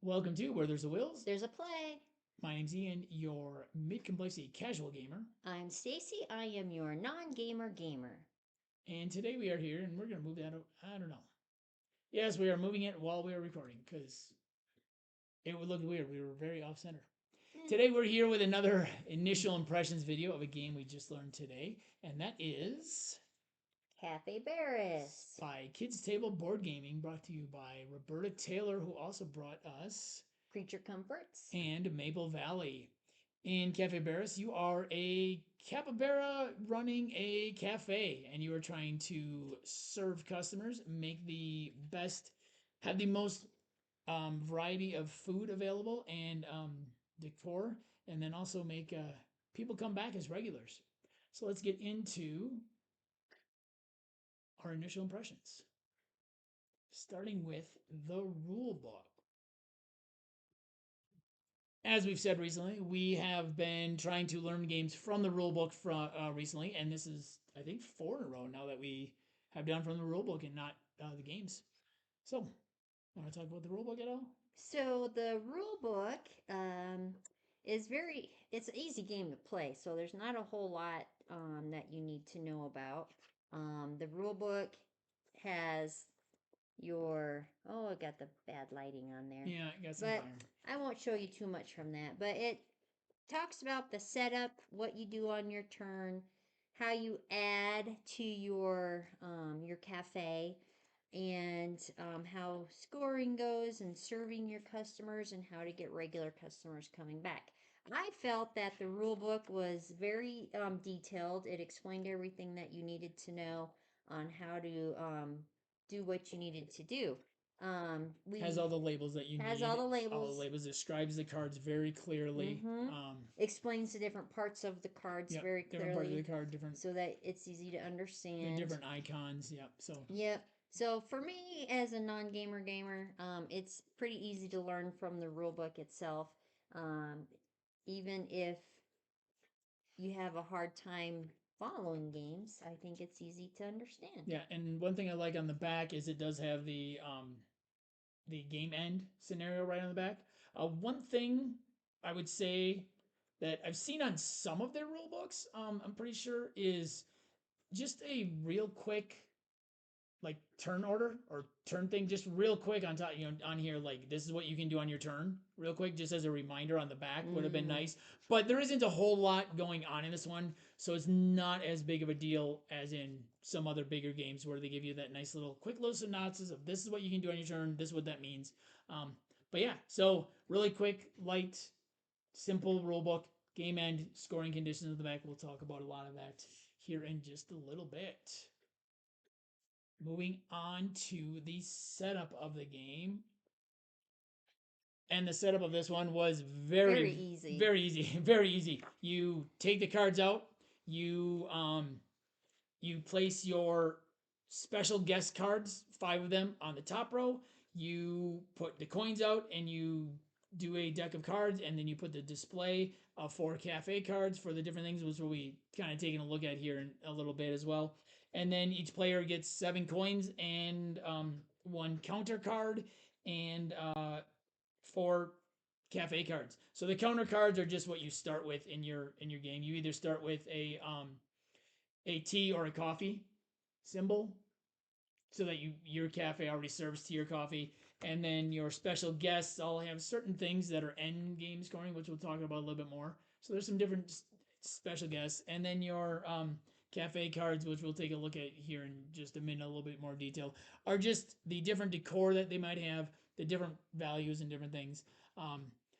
Welcome to Where There's a Wills. There's a play. My name's Ian, your mid-complexity casual gamer. I'm Stacey. I am your non-gamer gamer. And today we are here and we're going to move that, I don't know. Yes, we are moving it while we are recording because it would look weird. We were very off-center. Today we're here with another initial impressions video of a game we just learned today. And that is Cafe Baras. by Kids Table Board Gaming, brought to you by Roberta Taylor, who also brought us Creature Comforts. and Maple Valley. In Cafe Baras, you are a capybara running a cafe, and you are trying to serve customers, make the best, have the most variety of food available and decor, and then also make people come back as regulars. So let's get into our initial impressions, starting with the rule book. As we've said recently, we have been trying to learn games from the rulebook from recently, and this is, I think, 4 in a row now that we have done from the rulebook and not the games. So, want to talk about the rulebook at all? So the rule book it's an easy game to play. So there's not a whole lot that you need to know about. The rule book has I got the bad lighting on there. Yeah, I got some But fire. I won't show you too much from that. But it talks about the setup, what you do on your turn, how you add to your cafe, and how scoring goes and serving your customers and how to get regular customers coming back. I felt that the rule book was very detailed. It explained everything that you needed to know on how to do what you needed to do. We Has all the labels that you has need. all the All the labels. labels, describes the cards very clearly. Mm-hmm. Explains the different parts of the cards Yep, very different parts of the clearly card, different so that it's easy to the understand. different icons. Yep. So Yep. So for me as a non-gamer gamer, it's pretty easy to learn from the rule book itself. Um, Even if you have a hard time following games, I think it's easy to understand. yeah, and one thing I like on the back is it does have the game end scenario right on the back. One thing I would say that I've seen on some of their rule books, I'm pretty sure, is just a real quick like turn order or turn thing, just real quick on top, on here, like this is what you can do on your turn, real quick, just as a reminder on the back would have been nice. But there isn't a whole lot going on in this one, so it's not as big of a deal as in some other bigger games where they give you that nice little quick little synopsis of this is what you can do on your turn, this is what that means. But yeah, so really quick, light, simple rule book, game end, scoring conditions at the back. We'll talk about a lot of that here in just a little bit. Moving on to the setup of the game. And the setup of this one was Very easy. very easy, very easy. You take the cards out, you place your special guest cards, 5 of them, on the top row. You put the coins out and you do a deck of cards, and then you put the display of 4 cafe cards for the different things, which we'll be kind of taking a look at here in a little bit as well. And then each player gets 7 coins and 1 counter card and 4 cafe cards. So the counter cards are just what you start with in your game. You either start with a tea or a coffee symbol, so that your cafe already serves tea or coffee, and then your special guests all have certain things that are end game scoring, which we'll talk about a little bit more. So there's some different special guests, and then your cafe cards, which we'll take a look at here in just a minute, a little bit more detail, are just the different decor that they might have, the different values and different things.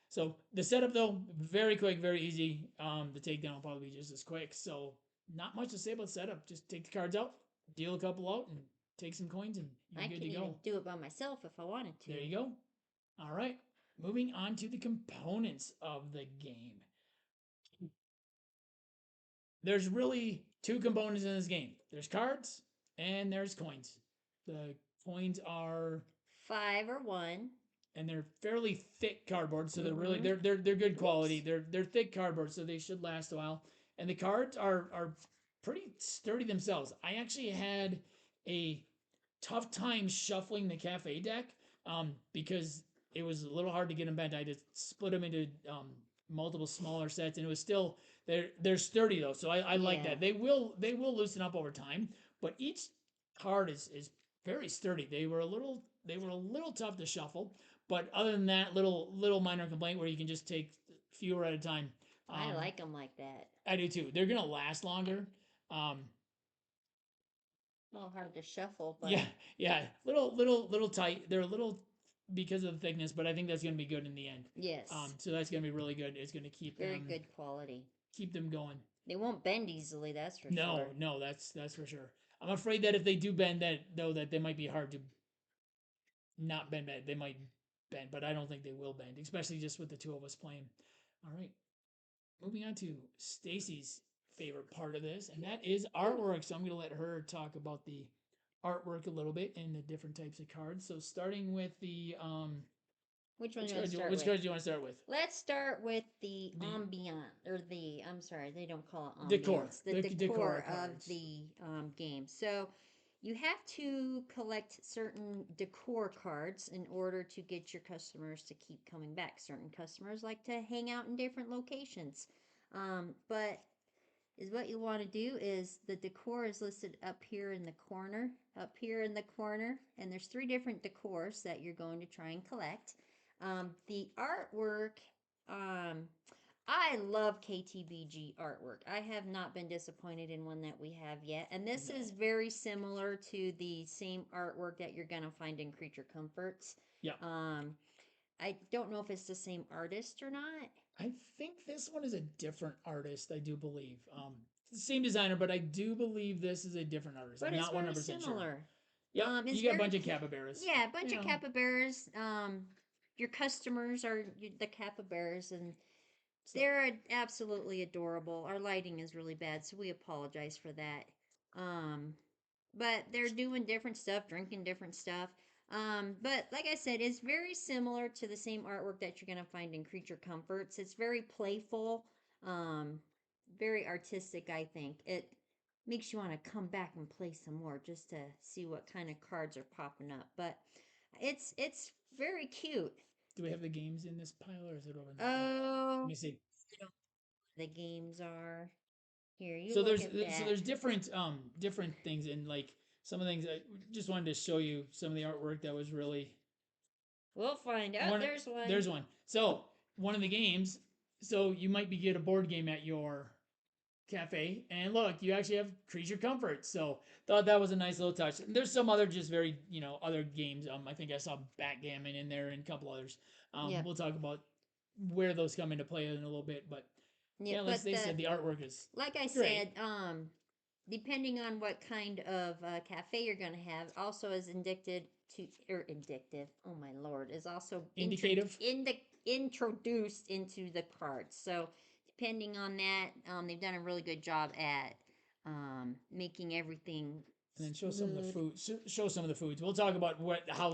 So the setup, though, very quick, very easy. The takedown will probably be just as quick. So not much to say about setup. Just take the cards out, deal a couple out, and take some coins, and you're I good can to even go. do it by myself if I wanted to. There you go. All right. Moving on to the components of the game. There's really 2 components in this game. There's cards and there's coins. The coins are 5 or 1. and they're fairly thick cardboard, so they're really they're good quality. They're thick cardboard, so they should last a while. And the cards are pretty sturdy themselves. I actually had a tough time shuffling the cafe deck because it was a little hard to get them bent. I just split them into multiple smaller sets, and it was still they're sturdy though. So I like Yeah. that. They will loosen up over time, but each card is very sturdy. They were a little tough to shuffle, but other than that, little minor complaint where you can just take fewer at a time. I Um, like them like that. I do too. They're gonna last longer. Um, A little hard to shuffle, yeah, but yeah, little tight. They're a little because of the thickness, but I think that's gonna be good in the end. yes, So that's gonna be really good. It's gonna very good quality. keep them going. They won't bend easily, that's for No, sure. no, that's for sure. I'm afraid that if they do bend, that though that they might be hard to not bend. They might bend, but I don't think they will bend, especially just with the two of us playing. All right, moving on to Stacy's favorite part of this, and that is artwork. So I'm going to let her talk about the artwork a little bit and the different types of cards. So starting with the Which one do you want to start which with? cards do you want to start with? Let's start with the The ambient, or I'm sorry, they don't call it decor, ambience. The the decor decor of cards. the game. So you have to collect certain decor cards in order to get your customers to keep coming back. Certain customers like to hang out in different locations. But is what you want to do is the decor is listed up here in the corner, and there's three different decors that you're going to try and collect. The artwork, um, I love KTBG artwork. I have not been disappointed in one that we have yet, and this No. is very similar to the same artwork that you're gonna find in Creature Comforts. Yeah. I don't know if it's the same artist or not. I think this one is a different artist. I do believe. Same designer, but I do believe this is a different artist. But I'm it's not very 100% sure. similar. Yep, It's you got a very bunch of capybaras. yeah, a bunch You of know, capybaras. Your customers are the capybaras, and so they're absolutely adorable. Our lighting is really bad, so we apologize for that. Um, but they're doing different stuff, drinking different stuff. But like I said, it's very similar to the same artwork that you're gonna find in Creature Comforts. It's very playful, um, very artistic. I think it makes you want to come back and play some more just to see what kind of cards are popping up. But it's very cute. do we have the games in this pile or is it over in that pile? Let Oh, me see. the games are here. You So look there's at so that. there's different things and like some of the things I just wanted to show you some of the artwork that was really We'll find out. one. There's one. There's one. So one of the games. So you might be get a board game at your cafe, and look, you actually have Creature Comfort. So thought that was a nice little touch. And there's some other just very other games. I think I saw Backgammon in there and a couple others. Yeah. We'll talk about where those come into play in a little bit, but Yeah, yeah, like but they said, the artwork is like I great. said, depending on what kind of cafe you're going to have, also is indicted to or indictive. Oh my lord, is also Indicative. introduced into the cards. So depending on that, they've done a really good job at making everything And then show some of the smooth. food. Show some of the foods. We'll talk about how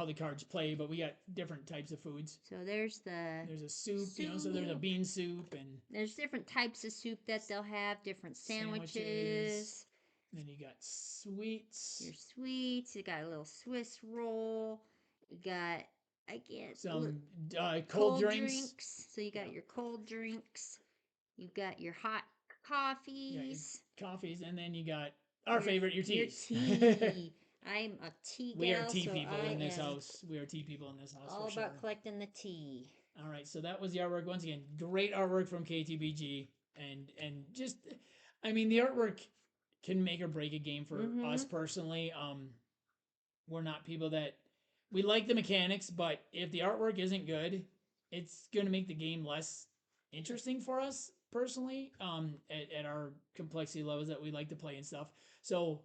the cards play, but we got different types of foods. So there's the There's a soup, so there's a soup. bean soup and There's different types of soup that they'll have, different sandwiches. sandwiches. And then you got sweets, Your sweets. You got a little Swiss roll. You got I get some cold cold drinks. drinks. So you Yeah, got your cold drinks. You got your hot you got your coffees. coffees, and then you got our favorite, your Your teas. tea. I'm a tea We are gal, tea so people I in this am house. We are tea people in this house all for sure. about collecting the tea. All right, so that was the artwork. Once again, great artwork from KTBG, and just, I mean, the artwork can make or break a game for Mm-hmm. us personally. We're not people that we like the mechanics, but if the artwork isn't good, it's going to make the game less interesting for us personally. At our complexity levels that we like to play and stuff. So,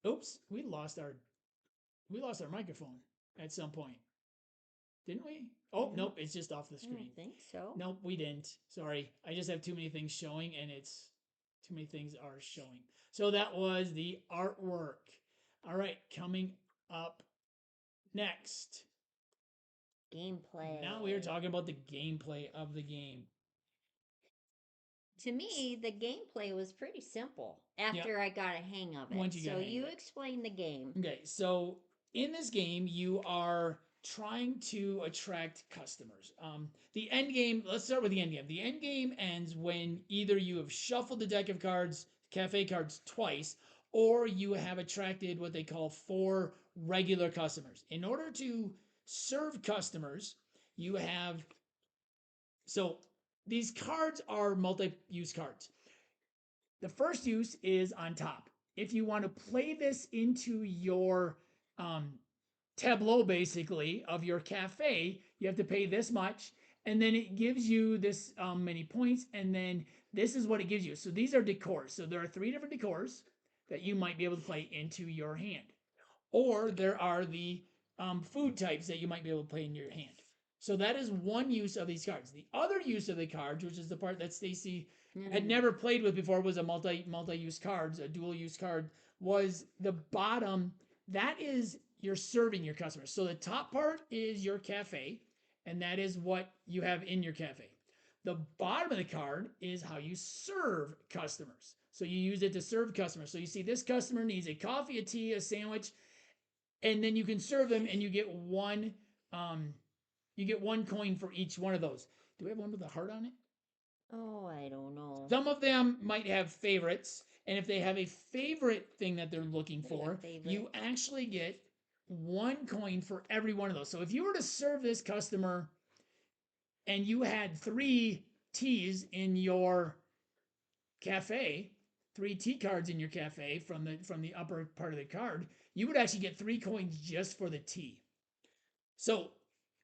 oops, we lost our microphone at some point, didn't we? Oh Mm-hmm. nope, it's just off the I don't screen. think so. Nope, we didn't. Sorry, I just have too many things showing, and it's too many things are showing. So that was the artwork. All right, coming up next. Gameplay. Now we are talking about the gameplay of the game. To me, the gameplay was pretty simple after I got a hang of it. Once you got So a hang you of it. explain the game. Okay, so in this game, you are trying to attract customers. The end game, let's start with the end game. The end game ends when either you have shuffled the deck of cards, cafe cards, twice, or you have attracted what they call 4 regular customers. In order to serve customers, you have so these cards are multi-use cards. The first use is on top. If you want to play this into your um, tableau, basically, of your cafe, you have to pay this much, and then it gives you this many points, and then this is what it gives you. So these are decors. So there are 3 different decors that you might be able to play into your hand. Or there are the food types that you might be able to play in your hand. So that is one use of these cards. The other use of the cards, which is the part that Stacey had never played with before, was a multi-use cards, a dual use card, was the bottom. That is you're serving your customers. So the top part is your cafe, and that is what you have in your cafe. The bottom of the card is how you serve customers. So you use it to serve customers. So you see this customer needs a coffee, a tea, a sandwich, and then you can serve them, and you get one coin for each one of those. Do we have one with a heart on it? Oh, I don't know. Some of them might have favorites, and if they have a favorite thing that they're looking for, you actually get one coin for every one of those. So if you were to serve this customer and you had 3 teas in your cafe, 3 tea cards in your cafe from the upper part of the card, you would actually get 3 coins just for the tea. So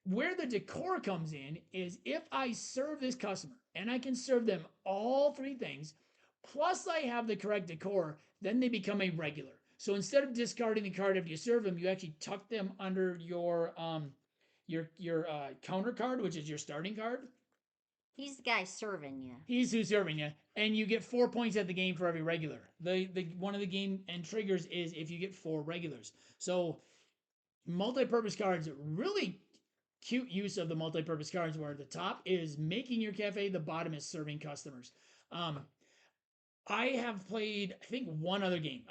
where the decor comes in is if I serve this customer and I can serve them all 3 things, plus I have the correct decor, then they become a regular. So instead of discarding the card after you serve them, you actually tuck them under your counter card, which is your starting card. He's the guy serving you. He's who's serving you, and you get 4 points at the game for every regular. The one of the game and triggers is if you get 4 regulars. So multi-purpose cards, really cute use of the multi-purpose cards, where the top is making your cafe, the bottom is serving customers. I have played, I think, one other game.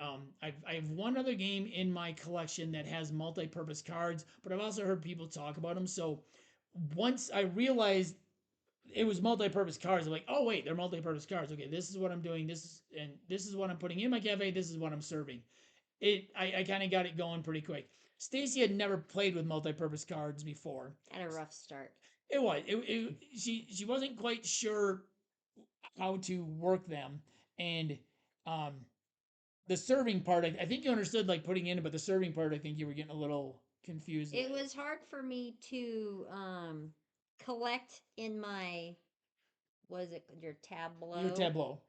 I have one other game in my collection that has multi-purpose cards, but I've also heard people talk about them. So once I realized it was multi-purpose cards, I'm like, oh wait, they're multi-purpose cards. Okay, this is what I'm doing. This is what I'm putting in my cafe. This is what I'm serving. I kind of got it going pretty quick. Stacey had never played with multi-purpose cards before. Had a rough start. She wasn't quite sure how to work them, and um, the serving part, I think you understood, like putting in, but the serving part, I think you were getting a little confused. It was hard for me to collect in my, was it your tableau? Your tableau.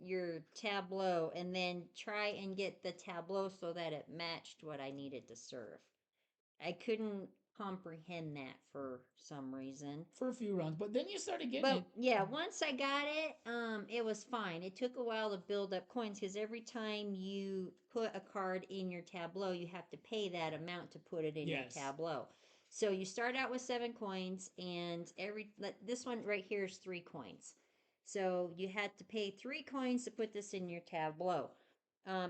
Your tableau, and then try and get the tableau so that it matched what I needed to serve. I couldn't comprehend that for some reason. For a few rounds, but then you started getting But it. yeah, once I got it, it was fine. It took a while to build up coins because every time you put a card in your tableau, you have to pay that amount to put it in your tableau. So you start out with 7 coins, and this one right here is 3 coins. So you had to pay 3 coins to put this in your tableau.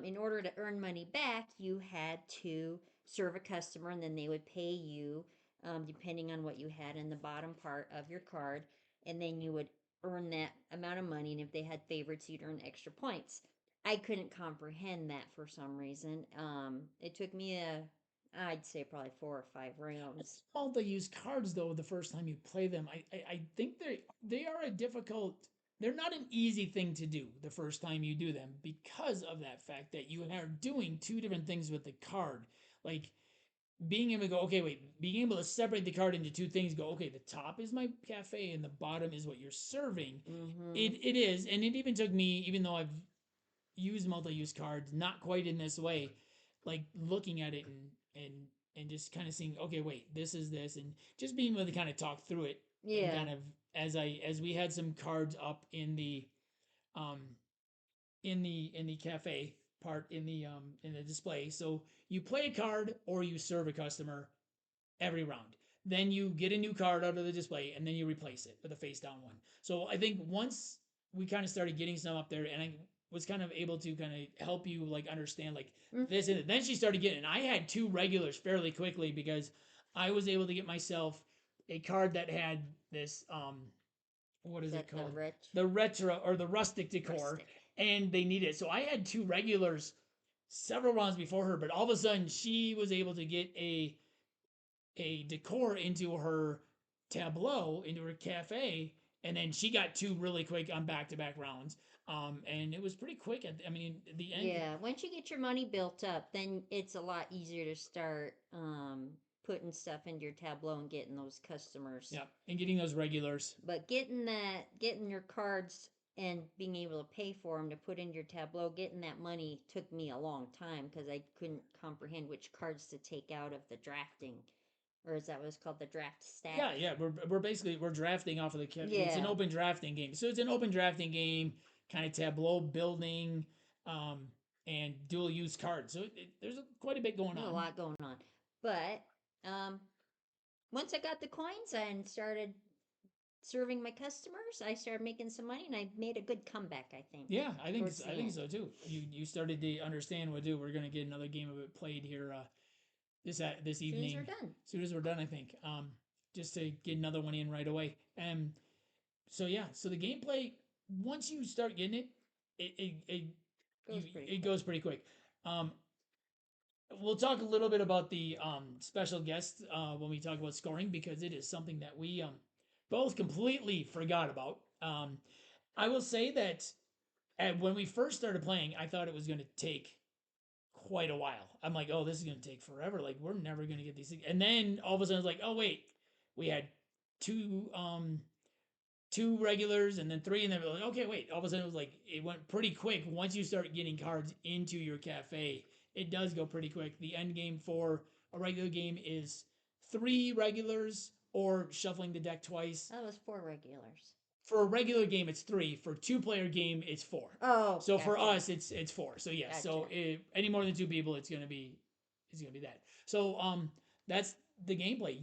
In order to earn money back, you had to serve a customer, and then they would pay you depending on what you had in the bottom part of your card, and then you would earn that amount of money. And if they had favorites, you'd earn extra points. I couldn't comprehend that for some reason. It took me I'd say probably 4 or 5 rounds. Multi-use cards, though, the first time you play them, I think they are a difficult. They're not an easy thing to do the first time you do them, because of that fact that you are doing 2 different things with the card. Like being able to go, okay, wait, being able to separate the card into 2 things, go, okay, the top is my cafe and the bottom is what you're serving. It is, and it even took me, even though I've used multi-use cards, not quite in this way, like looking at it and just kind of seeing, okay, wait, this is this, and just being able to kind of talk through it. And kind of as we had some cards up in the um in the cafe part in the display. So you play a card or you serve a customer every round. Then you get a new card out of the display, and then you replace it with a face down one. So I think once we kind of started getting some up there, and I was kind of able to kind of help you like understand like this, and then she started getting, and I had 2 regulars fairly quickly because I was able to get myself a card that had this what Is is it that the called? rich The retro or the rustic decor, rustic? and they needed it. So I had two regulars several rounds before her, but all of a sudden she was able to get a decor into her tableau, into her cafe, and then she got two really quick on back to back rounds. And it was pretty quick. I mean, at the end. Yeah, once you get your money built up, then it's a lot easier to start putting stuff into your tableau and getting those customers. Yeah, and getting those regulars. But getting your cards and being able to pay for them to put in your tableau, getting that money took me a long time because I couldn't comprehend which cards to take out of the drafting, or is that what it's called, the draft stack? Yeah. We're basically we're drafting off of the. It's an Yeah, open drafting game, so it's an open drafting game, kind of tableau building, um, and dual use cards. So there's quite a bit going there's a on. lot going on. But um, once I got the coins and started serving my customers, I started making some money, and I made a good comeback. I think. Yeah, Towards the I think end. so too. You started to understand what to do. We're gonna get another game of it played here this As soon as evening. we're done. As soon as we're done, I think. Just to get another one in right away. So yeah, so the gameplay once you start getting it, Goes pretty it quick. goes pretty quick. Um, we'll talk a little bit about the special guests when we talk about scoring because it is something that we both completely forgot about. I will say that when we first started playing, I thought it was going to take quite a while. I'm like, oh, this is going to take forever. Like, we're never going to get these things. And then all of a sudden, it's like, oh, wait, we had two two regulars and then three, and then we're like, okay, wait. All of a sudden, it was like it went pretty quick. Once you start getting cards into your cafe, it does go pretty quick. The end game for a regular game is three regulars or shuffling the deck twice. That was 4 regulars. For a regular game, it's three. For a two-player game, it's four. Oh, So gotcha. for us, it's four. So yes. Gotcha. So any more than two people, it's gonna be that. So that's the gameplay.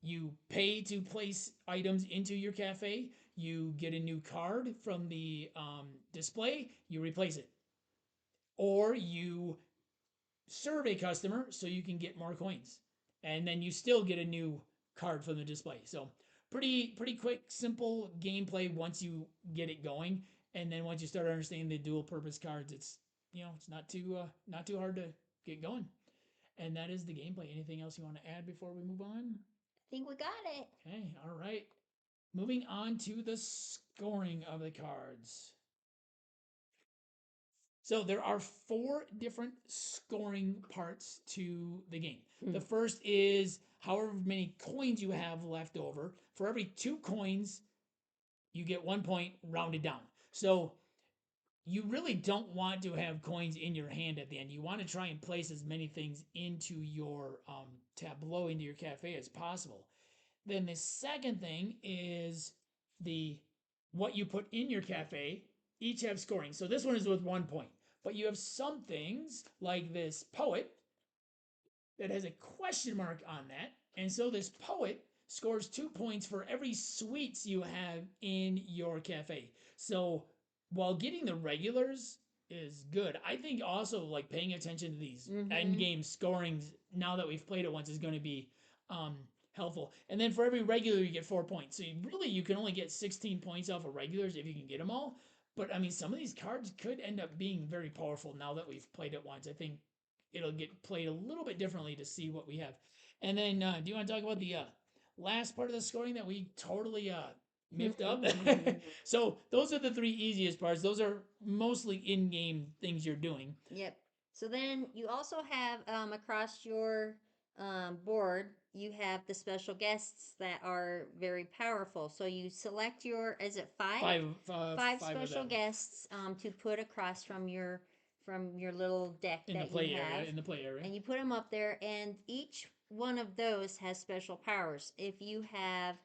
You pay to place items into your cafe. You get a new card from the display. You replace it, or you serve a customer so you can get more coins, and then you still get a new card from the display. So pretty quick, simple gameplay once you get it going, and then once you start understanding the dual purpose cards, it's it's not too hard to get going. And that is the gameplay. Anything else you want to add before we move on? I think we got it. Okay, all right. Moving on to the scoring of the cards. So there are four different scoring parts to the game. The first is however many coins you have left over. For every 2 coins, you get 1 point rounded down. So you really don't want to have coins in your hand at the end. You want to try and place as many things into your tableau, into your cafe as possible. Then the second thing is the what you put in your cafe. Each have scoring. So this one is with 1 point. But you have some things like this poet that has a question mark on that. And so this poet scores 2 points for every sweets you have in your cafe. So while getting the regulars is good, I think also like paying attention to these end game scorings now that we've played it once is going to be helpful. And then for every regular, you get 4 points. So you can only get 16 points off of regulars if you can get them all. But I mean, some of these cards could end up being very powerful now that we've played it once. I think it'll get played a little bit differently to see what we have. And then, do you want to talk about the last part of the scoring that we totally miffed up? So those are the three easiest parts. Those are mostly in-game things you're doing. Yep. So then you also have across your board, you have the special guests that are very powerful. So you select your, is it five? Five special guests to put across from your little deck in that the play you have. area. In the play area. And you put them up there, and each one of those has special powers. If you have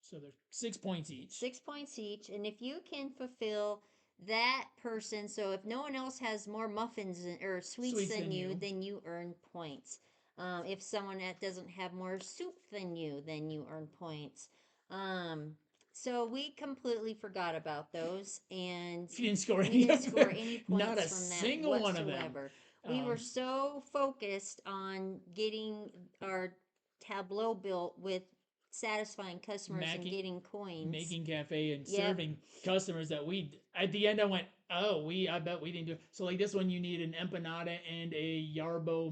so they're 6 points each. 6 points each, and if you can fulfill that person, so if no one else has more muffins or sweets than you, then you earn points. If someone that doesn't have more soup than you, then you earn points. So we completely forgot about those, and you didn't score we any didn't of score them. any points Not a from that single whatsoever. one of them. We were Um, so focused on getting our tableau built with satisfying customers and making getting coins. making cafe and Yep. serving customers that we at the end I went, oh, I bet we didn't do. So like this one you need an empanada and a yarbo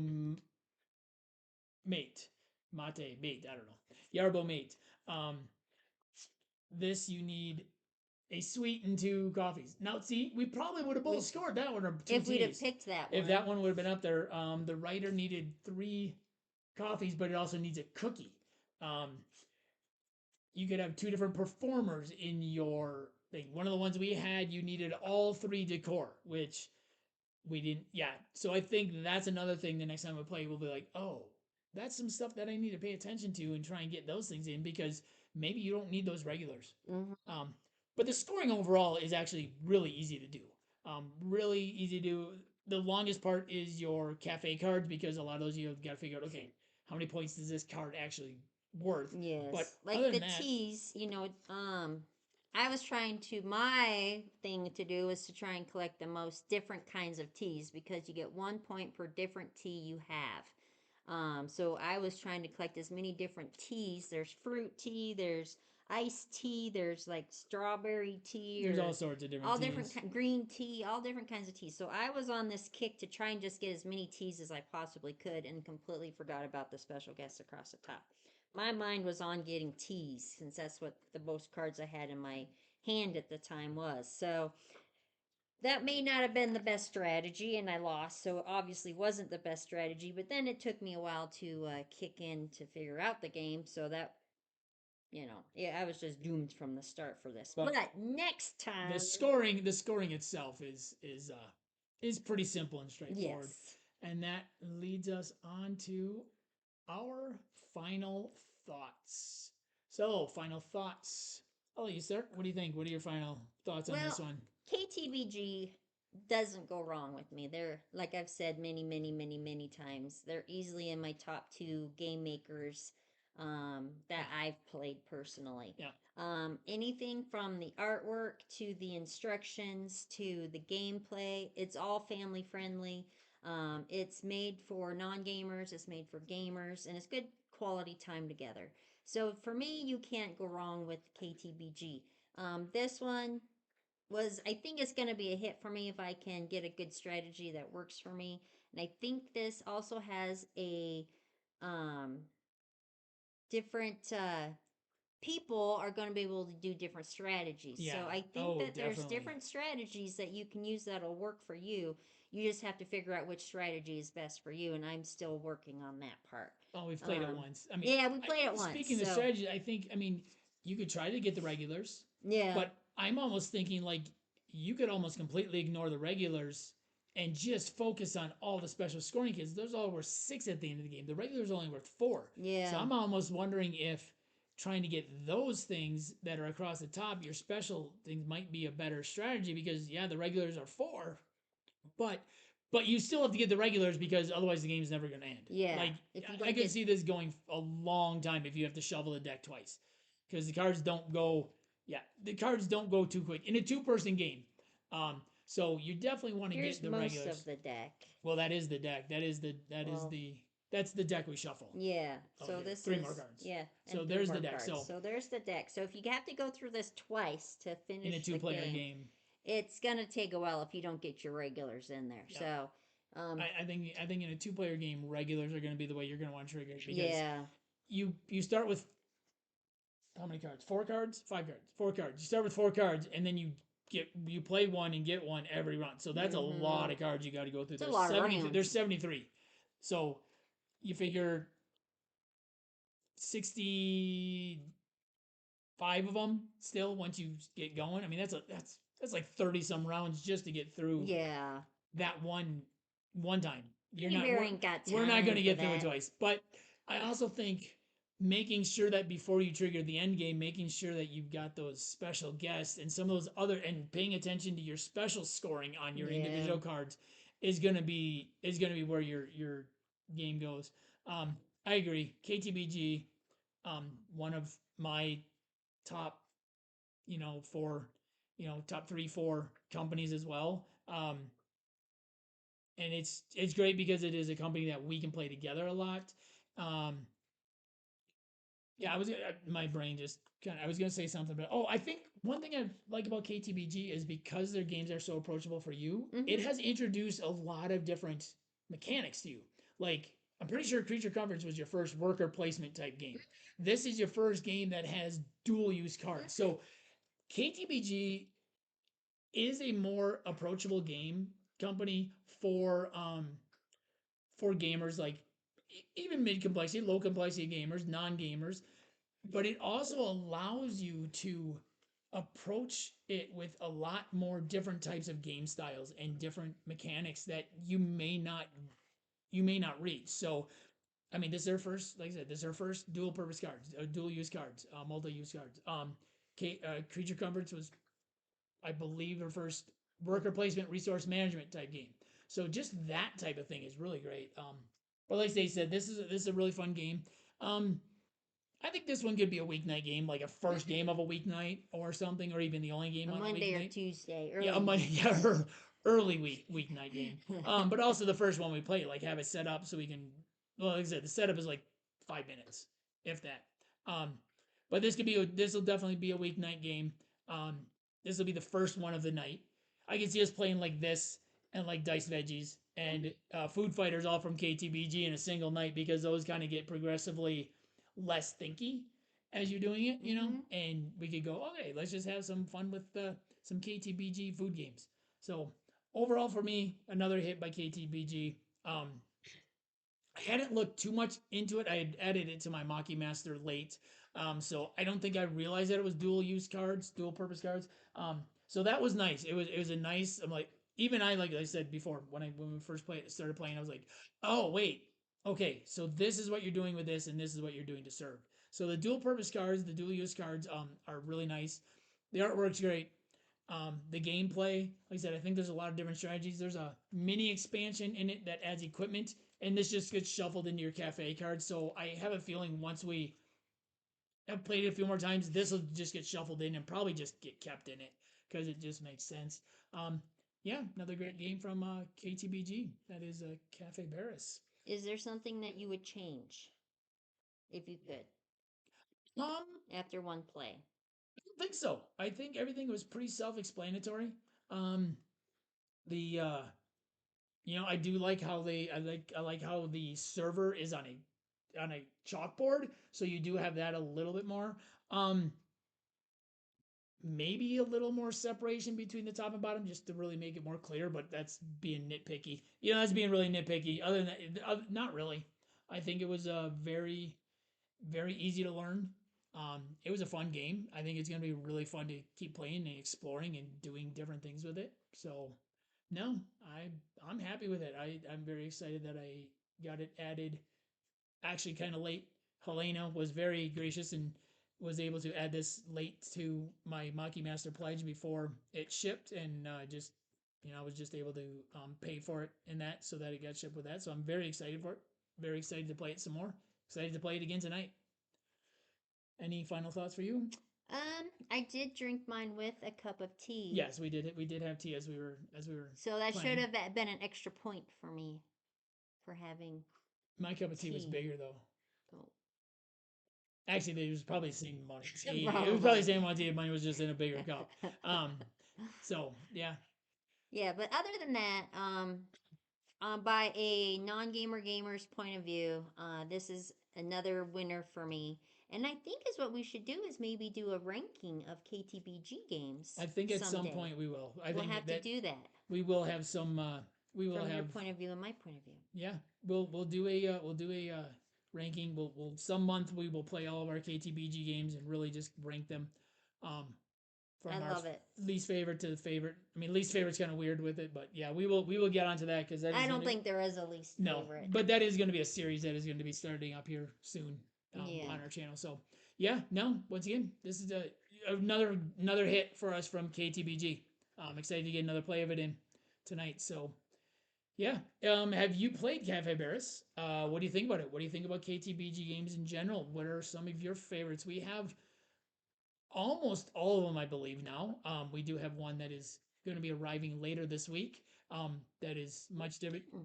mate mate, I don't know, yarbo mate. um this you need a sweet and two coffees. Now see, we probably would have both We scored that one, or two if we'd have teas picked that if one. that one would have been up there. The writer needed three coffees, but it also needs a cookie. um you could have two different performers in your thing. One of the ones we had, you needed all three decor, which we didn't. Yeah, so I think that's another thing. The next time we play, we'll be like, oh, that's some stuff that I need to pay attention to and try and get those things in, because maybe you don't need those regulars. Mm-hmm. But the scoring overall is actually really easy to do. Really easy to do. The longest part is your cafe cards, because a lot of those you've got to figure out, okay, how many points does this card actually worth? But Yes. other Like than the that, teas, I was trying to, my thing to do is to try and collect the most different kinds of teas because you get 1 point per different tea you have. So I was trying to collect as many different teas. There's fruit tea, there's iced tea, there's like strawberry tea there's all or sorts of different all different teas. green tea, all different kinds of teas. So I was on this kick to try and just get as many teas as I possibly could and completely forgot about the special guest across the top. My mind was on getting teas since that's what the most cards I had in my hand at the time was. So that may not have been the best strategy and I lost, so it obviously wasn't the best strategy. But then it took me a while to kick in to figure out the game, so that, yeah, I was just doomed from the start for this. But But next time, the scoring itself is pretty simple and straightforward. yes. And that leads us on to our final thoughts. So, final thoughts. Oh, you sir, what do you think? What are your final thoughts on this Well, one? KTBG doesn't go wrong with me. They're, like I've said many, many, many, many times, they're easily in my top two game makers that Yeah. I've played personally. Yeah. Anything from the artwork to the instructions to the gameplay, it's all family friendly. It's made for non gamers, it's made for gamers, and it's good quality time together. So for me, you can't go wrong with KTBG. This one, I think it's going to be a hit for me if I can get a good strategy that works for me. And I think this also has a um, different people are going to be able to do different strategies. Yeah. So I think Oh, that there's definitely. different strategies that you can use that'll work for you. You just have to figure out which strategy is best for you, and I'm still working on that part. Oh, we've played it once. I mean, Yeah, we played it once, speaking of the so strategy, I mean, you could try to get the regulars, yeah, but I'm almost thinking like you could almost completely ignore the regulars and just focus on all the special scoring kids. Those all were six at the end of the game. The regulars only worth four. So yeah, I'm almost wondering if trying to get those things that are across the top, your special things, might be a better strategy, because yeah, the regulars are four, but you still have to get the regulars, because otherwise the game's never going to end. yeah. Like, If you I don't could get see this going a long time if you have to shovel the deck twice, because the cards don't go. Yeah, the cards don't go too quick in a two-person game. So you definitely want to here's get the most of regulars. the deck. Well, that is the deck. Well, That's the deck we shuffle. yeah. Oh, So here, this three more is cards. yeah, So and three there's more the deck. cards. So So there's the deck. So if you have to go through this twice to in a finish the two-player game, game, it's gonna take a while if you don't get your regulars in there. yeah, So, I think in a two-player game, regulars are going to be the way you're going to want to trigger it, because yeah, you start with how many cards? Four cards? Five cards? Four cards. You start with four cards, and then you play one and get one every run. So that's a mm-hmm. lot of cards you got to go through. It's a There's lot of 70. There's rounds. 73. So you figure 65 of them still once you get going. I mean, that's like 30 some rounds just to get through Yeah, that one time. You're you not really ain't got we're not going time to for get through it that. twice. But I also think making sure that before you trigger the end game, making sure that you've got those special guests and some of those other, and paying attention to your special scoring on your Yeah, individual cards is gonna be where your game goes. I agree. KTBG, one of my top, four, top three, four companies as well. and it's great because it is a company that we can play together a lot. Um, yeah, my brain just kind of, I was gonna say something, but oh, I think one thing I like about KTBG is because their games are so approachable for you, it Mm-hmm. has introduced a lot of different mechanics to you. Like, I'm pretty sure Creature Comforts was your first worker placement type game. This is your first game that has dual use cards. So KTBG is a more approachable game company for gamers, like even mid complexity, low complexity gamers, non gamers, but it also allows you to approach it with a lot more different types of game styles and different mechanics that you may not reach. So I mean, this is their first, like I said, this is their first dual purpose cards, dual use cards, multi use cards. Creature Comforts was, I believe, their first worker placement, resource management type game. So just that type of thing is really great. But like they said, this is a really fun game. Um, I think this one could be a weeknight game, like a first game of a weeknight or something, or even the only game A on a Monday or weeknight. Tuesday, Yeah, a early Monday, week. yeah, early weeknight game. But also the first one we play, like have it set up so we can. Well, like I said, the setup is like 5 minutes, if that. Um, but this will definitely be a weeknight game. Um, this will be the first one of the night. I can see us playing like this and like Dice Veggies and Food Fighters all from KTBG in a single night because those kind of get progressively less thinky as you're doing it, Mm-hmm. and we could go, okay, let's just have some fun with some KTBG food games. So overall for me, another hit by KTBG. I hadn't looked too much into it. I had added it to my Maki Master late, so I don't think I realized that it was dual use cards, dual purpose cards. So that was nice. It was a nice. I'm like, even like I said before, when we first started playing, I was like, oh wait, okay, so this is what you're doing with this, and this is what you're doing to serve. So the dual purpose cards, the dual use cards, are really nice. The artwork's great. The gameplay, like I said, I think there's a lot of different strategies. There's a mini expansion in it that adds equipment, and this just gets shuffled into your cafe card. So I have a feeling once we have played it a few more times, this will just get shuffled in and probably just get kept in it because it just makes sense. Um, yeah, another great game from KTBG. That is Cafe Baras. Is there something that you would change if you could Um, after one play? I don't think so. I think everything was pretty self-explanatory. The I do like how I like how the server is on a chalkboard, so you do have that a little bit more. Um, Maybe a little more separation between the top and bottom just to really make it more clear, but that's being nitpicky. That's being really nitpicky. Other than that, not really. I think it was very, very easy to learn. It was a fun game. I think it's gonna be really fun to keep playing and exploring and doing different things with it. So, no, I'm happy with it. I'm very excited that I got it added actually kind of late. Helena was very gracious and was able to add this late to my Maki Master pledge before it shipped, and just I was just able to pay for it in that so that it got shipped with that. So I'm very excited for it. Very excited to play it some more. Excited to play it again tonight. Any final thoughts for you? I did drink mine with a cup of tea. Yes, we did. We did have tea as we were So that should playing. have been an extra point for me for having My cup of tea was tea. bigger though. Oh, Actually, it was probably the same amount of tea. It was probably probably. the same amount of tea. Mine was just in a bigger cup. Um, so yeah, Yeah, but other than that, by a non-gamer gamer's point of view, this is another winner for me. And I think is what we should do is maybe do a ranking of KTBG games I think at some someday. point we will. I We'll think have to that do that we will have some. We will from your have. point of view and my point of view. Yeah, we'll do a ranking. We'll some month we will play all of our KTBG games and really just rank them. Um, I from our love it. least favorite to the favorite. I mean, least favorite's kind of weird with it, but yeah, we will get onto that because that I is don't gonna think there is a least no, favorite. but that is going to be a series that is going to be starting up here soon Yeah. on our channel. So yeah, no, once again, this is another hit for us from KTBG. I'm excited to get another play of it in tonight. So yeah, have you played Cafe Barris? What do you think about it? What do you think about KTBG games in general? What are some of your favorites? We have almost all of them, I believe now. We do have one that is going to be arriving later this week. that is much different. Hmm.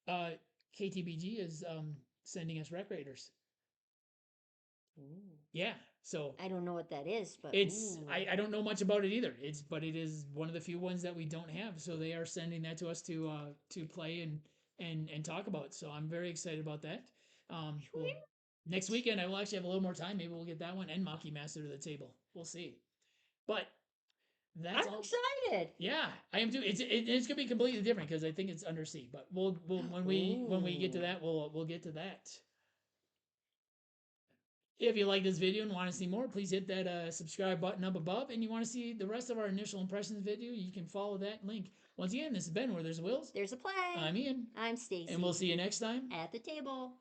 Uh, KTBG is sending us Rec Raiders. Ooh. Yeah, so I don't know what that is, but it's ooh. I don't know much about it either. But it is one of the few ones that we don't have. So they are sending that to us to play and talk about. So I'm very excited about that. Well, next weekend I will actually have a little more time. Maybe we'll get that one and Maki Master to the table. We'll see. But that's I'm all. excited. Yeah, I am too. It's gonna be completely different because I think it's undersea. But we'll when we get to Ooh. that, we'll get to that. If you like this video and want to see more, please hit that subscribe button up above. And you want to see the rest of our initial impressions video, you can follow that link. Once again, this has been Where There's Wills. There's a play. I'm Ian, I'm and we'll Stacey. see you next time. At the table.